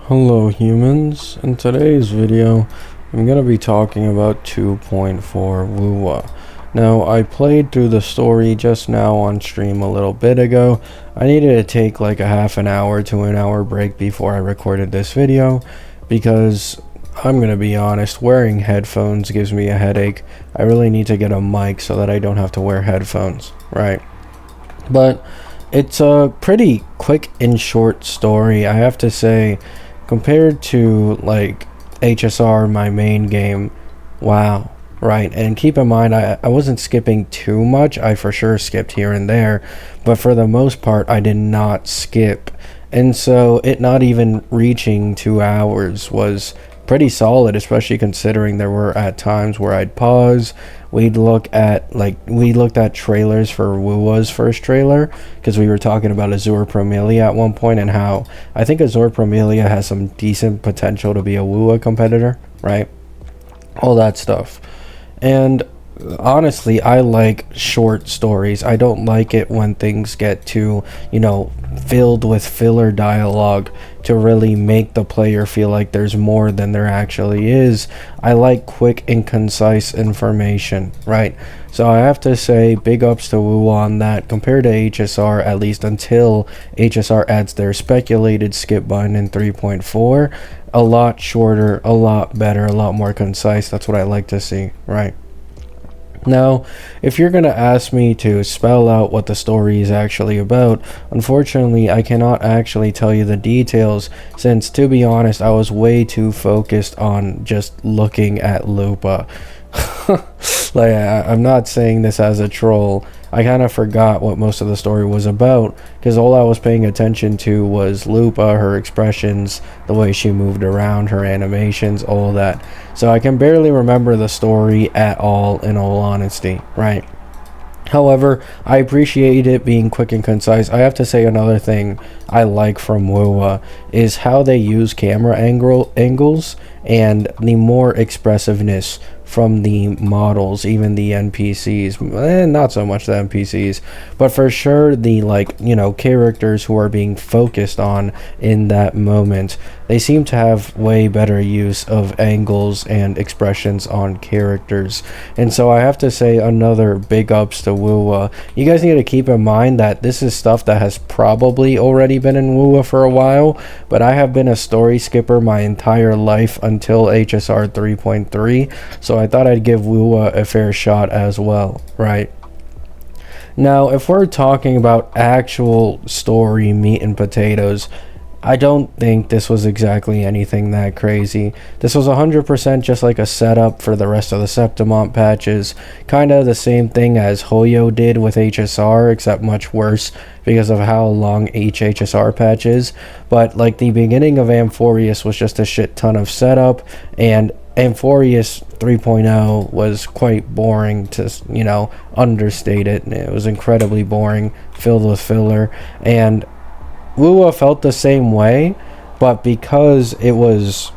Hello humans, in today's video I'm going to be talking about 2.4 Wuwa. Now I played through the story just now on stream a little bit ago. I needed to take like a half an hour to an hour break before I recorded this video because I'm going to be honest, wearing headphones gives me a headache. I really need to get a mic so that I don't have to wear headphones, right? But it's a pretty quick and short story, I have to say. Compared to like HSR, my main game, wow, right? And keep in mind, I wasn't skipping too much. I for sure skipped here and there, but for the most part I did not skip. And so it not even reaching 2 hours was pretty solid, especially considering there were at times where I'd pause. We looked at trailers for Wuwa's first trailer because we were talking about Azure Promelia at one point and how I think Azure Promelia has some decent potential to be a Wuwa competitor, right? All that stuff. And honestly, I like short stories. I don't like it when things get too, filled with filler dialogue to really make the player feel like there's more than there actually is. I like quick and concise information, right? So I have to say big ups to Wuwa on that compared to HSR, at least until HSR adds their speculated skip button in 3.4. A lot shorter, a lot better, a lot more concise. That's what I like to see, right? Now, if you're going to ask me to spell out what the story is actually about, unfortunately, I cannot actually tell you the details since, to be honest, I was way too focused on just looking at Lupa. I'm not saying this as a troll. I kind of forgot what most of the story was about because all I was paying attention to was Lupa, her expressions, the way she moved around, her animations, all that. So I can barely remember the story at all, in all honesty, right? However, I appreciate it being quick and concise. I have to say another thing I like from Wuwa is how they use camera angles and the more expressiveness from the models, even the NPCs, not so much the NPCs, but for sure the characters who are being focused on in that moment. They seem to have way better use of angles and expressions on characters. And so I have to say another big ups to Wuwa. You guys need to keep in mind that this is stuff that has probably already been in Wuwa for a while, but I have been a story skipper my entire life until HSR 3.3, so I thought I'd give Wuwa a fair shot as well, right? Now, if we're talking about actual story meat and potatoes, I don't think this was exactly anything that crazy. This was 100% just like a setup for the rest of the Septimont patches. Kind of the same thing as Hoyo did with HSR, except much worse because of how long each HSR patch is. But like the beginning of Amphorius was just a shit ton of setup, and Amphorius 3.0 was quite boring to, understate it. It was incredibly boring, filled with filler, and Wuwa felt the same way, but because it was,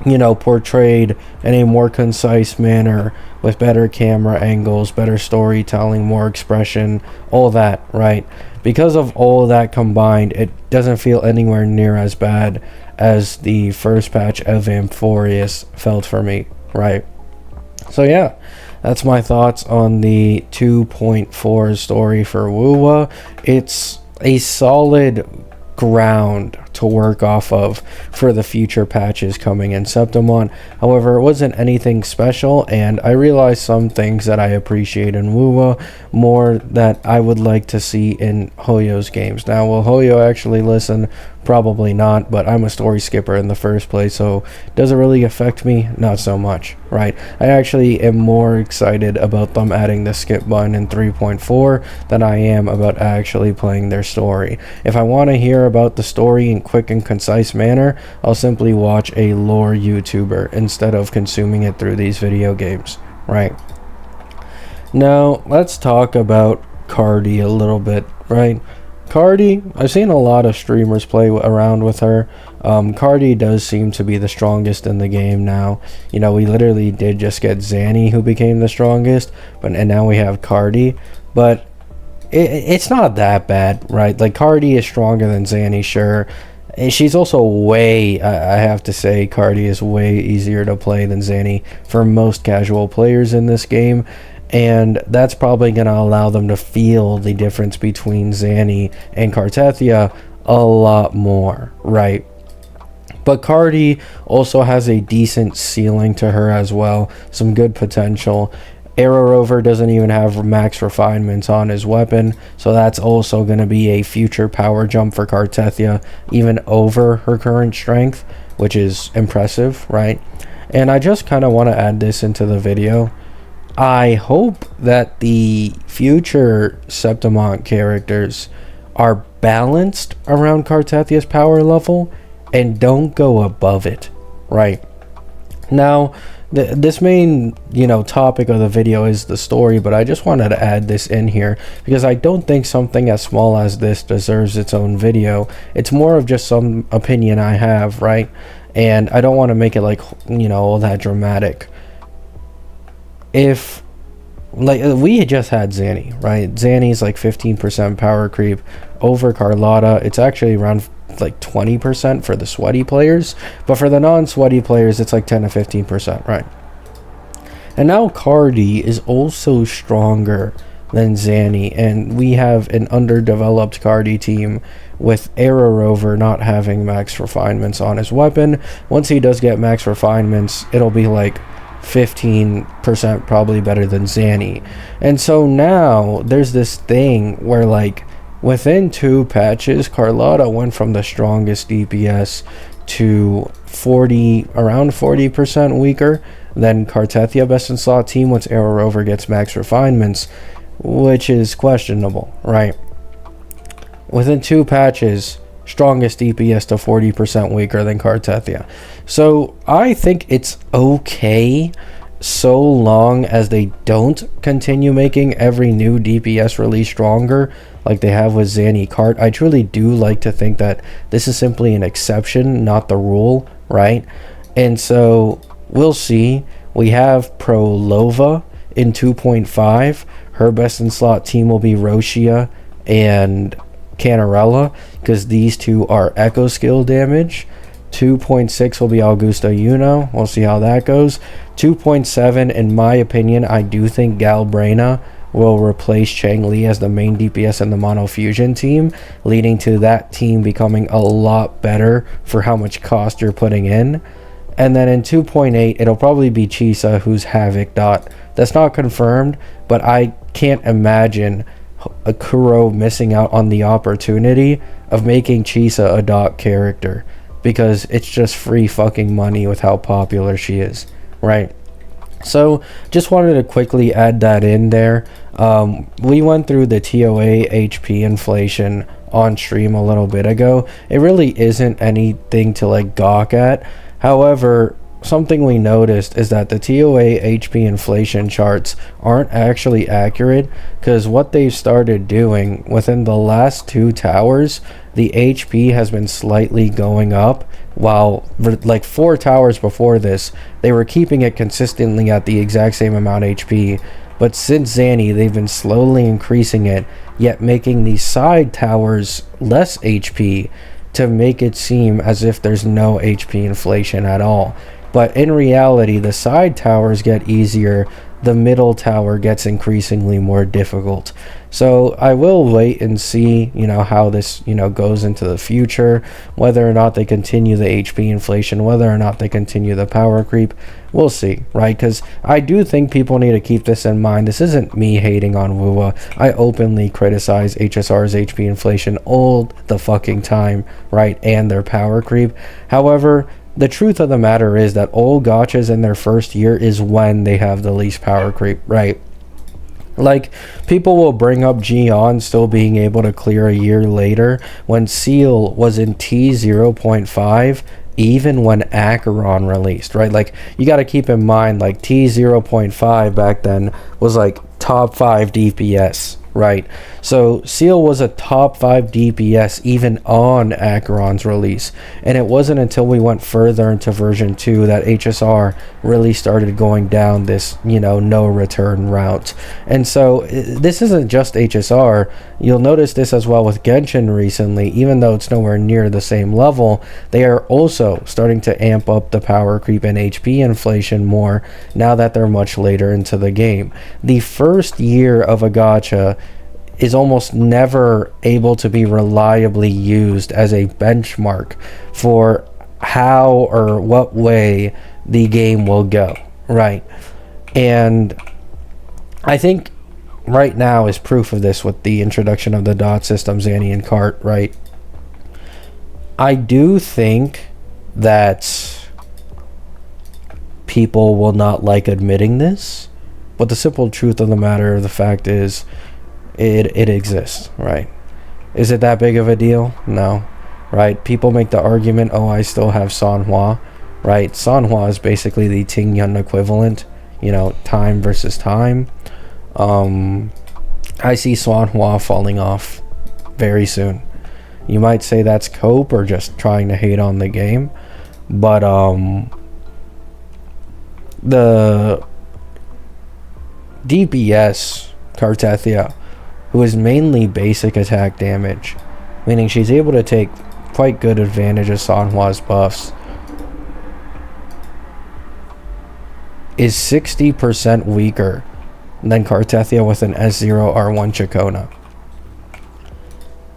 portrayed in a more concise manner with better camera angles, better storytelling, more expression, all that, right? Because of all of that combined, it doesn't feel anywhere near as bad as the first patch of Amphorius felt for me, right? So yeah, that's my thoughts on the 2.4 story for Wuwa. It's a solid ground to work off of for the future patches coming in Septimon. However, it wasn't anything special, and I realized some things that I appreciate in Wuwa more that I would like to see in Hoyo's games. Now, will Hoyo actually listen? Probably not, but I'm a story skipper in the first place, so does it really affect me? Not so much, right? I actually am more excited about them adding the skip button in 3.4 than I am about actually playing their story. If I want to hear about the story in quick and concise manner, I'll simply watch a lore YouTuber instead of consuming it through these video games, right? Now, let's talk about Cardi a little bit, right? Cardi, I've seen a lot of streamers play around with her. Cardi does seem to be the strongest in the game now. We literally did just get Zanny, who became the strongest, and now we have Cardi. But it's not that bad, right? Like, Cardi is stronger than Zanny, sure. And she's also way, I have to say, Cardi is way easier to play than Zanny for most casual players in this game. And that's probably going to allow them to feel the difference between Zanny and Kartethia a lot more, right? But Cardi also has a decent ceiling to her as well, some good potential. Arrow Rover doesn't even have max refinements on his weapon, so that's also going to be a future power jump for Kartethia, even over her current strength, which is impressive, right? And I just kind of want to add this into the video. I hope that the future Septimont characters are balanced around Kartethia's power level and don't go above it, right? Now, this main, topic of the video is the story, but I just wanted to add this in here because I don't think something as small as this deserves its own video. It's more of just some opinion I have, right? And I don't want to make it like, all that dramatic. If, like, we just had Zanny, right? Zanny's like 15% power creep over Carlotta. It's actually around like 20% for the sweaty players, but for the non-sweaty players it's like 10 to 15%, right? And now Cardi is also stronger than Zanny, and we have an underdeveloped Cardi team with Arrow Rover not having max refinements on his weapon. Once he does get max refinements, it'll be like 15% probably better than Zanny. And so now there's this thing where, like, within 2 patches, Carlotta went from the strongest DPS to around 40% weaker than Kartethia best in slot team once Arrow Rover gets max refinements, which is questionable, right? Within 2 patches, strongest DPS to 40% weaker than Kartethia. So I think it's okay so long as they don't continue making every new DPS release stronger like they have with Zanny Cart. I truly do like to think that this is simply an exception, not the rule, right? And so we'll see. We have Prolova in 2.5. Her best in slot team will be Roshia and Canarella, because these two are echo skill damage. 2.6 will be Augusta Uno. We'll see how that goes. 2.7, in my opinion, I do think Galbrena will replace Chang Li as the main DPS in the Mono Fusion team, leading to that team becoming a lot better for how much cost you're putting in. And then in 2.8, it'll probably be Chisa who's Havoc Dot. That's not confirmed, but I can't imagine a Kuro missing out on the opportunity of making Chisa a Dot character, because it's just free fucking money with how popular she is, right? So just wanted to quickly add that in there. We went through the TOA HP inflation on stream a little bit ago. It really isn't anything to like gawk at. However, something we noticed is that the TOA HP inflation charts aren't actually accurate, because what they've started doing within the last 2 towers, the HP has been slightly going up, while like 4 towers before this they were keeping it consistently at the exact same amount HP. But since Zanny, they've been slowly increasing it, yet making the side towers less HP to make it seem as if there's no HP inflation at all. But in reality, the side towers get easier, the middle tower gets increasingly more difficult. So I will wait and see, how this, goes into the future, whether or not they continue the HP inflation, whether or not they continue the power creep. We'll see, right? Because I do think people need to keep this in mind. This isn't me hating on Wuwa. I openly criticize HSR's HP inflation all the fucking time, right? And their power creep. However, the truth of the matter is that all gachas in their first year is when they have the least power creep, right? Like, people will bring up Gion still being able to clear a year later when Seal was in T0.5, even when Acheron released, right? Like, you got to keep in mind, like, T0.5 back then was like top 5 DPS, right? So Seal was a top 5 DPS even on Acheron's release, and it wasn't until we went further into version 2 that HSR really started going down this, no return route. And so this isn't just HSR. You'll notice this as well with Genshin recently. Even though it's nowhere near the same level, they are also starting to amp up the power creep and HP inflation more now that they're much later into the game. The first year of a gacha is almost never able to be reliably used as a benchmark for how or what way the game will go, right? And I think right now is proof of this with the introduction of the dot system, Zanny and Cart, right? I do think that people will not like admitting this, but the simple truth of the matter of the fact is it exists, right? Is it that big of a deal? No, right? People make the argument, oh, I still have Sanhua, right? Sanhua is basically the Ting Yun equivalent, time versus time. I see Sanhua falling off very soon. You might say that's cope or just trying to hate on the game, but the DPS Cartethia, who is mainly basic attack damage, meaning she's able to take quite good advantage of Sanhua's buffs, is 60% weaker than Cartethia with an S0 R1 Chacona.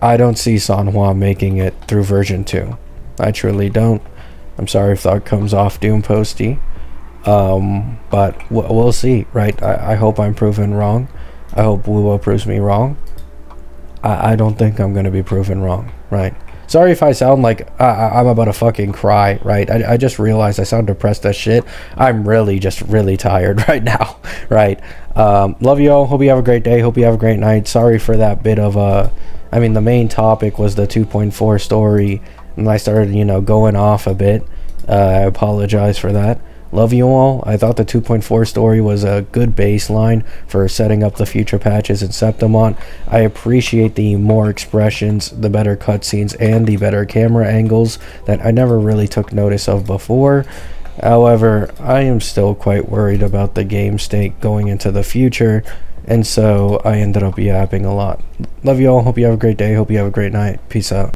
I don't see Sanhua making it through version 2. I truly don't. I'm sorry if that comes off Doom Posty. But we'll see, right? I hope I'm proven wrong. I hope Wuwa proves me wrong. I don't think I'm going to be proven wrong, right? Sorry if I sound like I'm about to fucking cry, right? I just realized I sound depressed as shit. I'm really tired right now, right? Love you all. Hope you have a great day. Hope you have a great night. Sorry for that bit of the main topic was the 2.4 story, and I started, going off a bit. I apologize for that. Love you all. I thought the 2.4 story was a good baseline for setting up the future patches in Septimont. I appreciate the more expressions, the better cutscenes, and the better camera angles that I never really took notice of before. However, I am still quite worried about the game state going into the future, and so I ended up yapping a lot. Love you all. Hope you have a great day. Hope you have a great night. Peace out.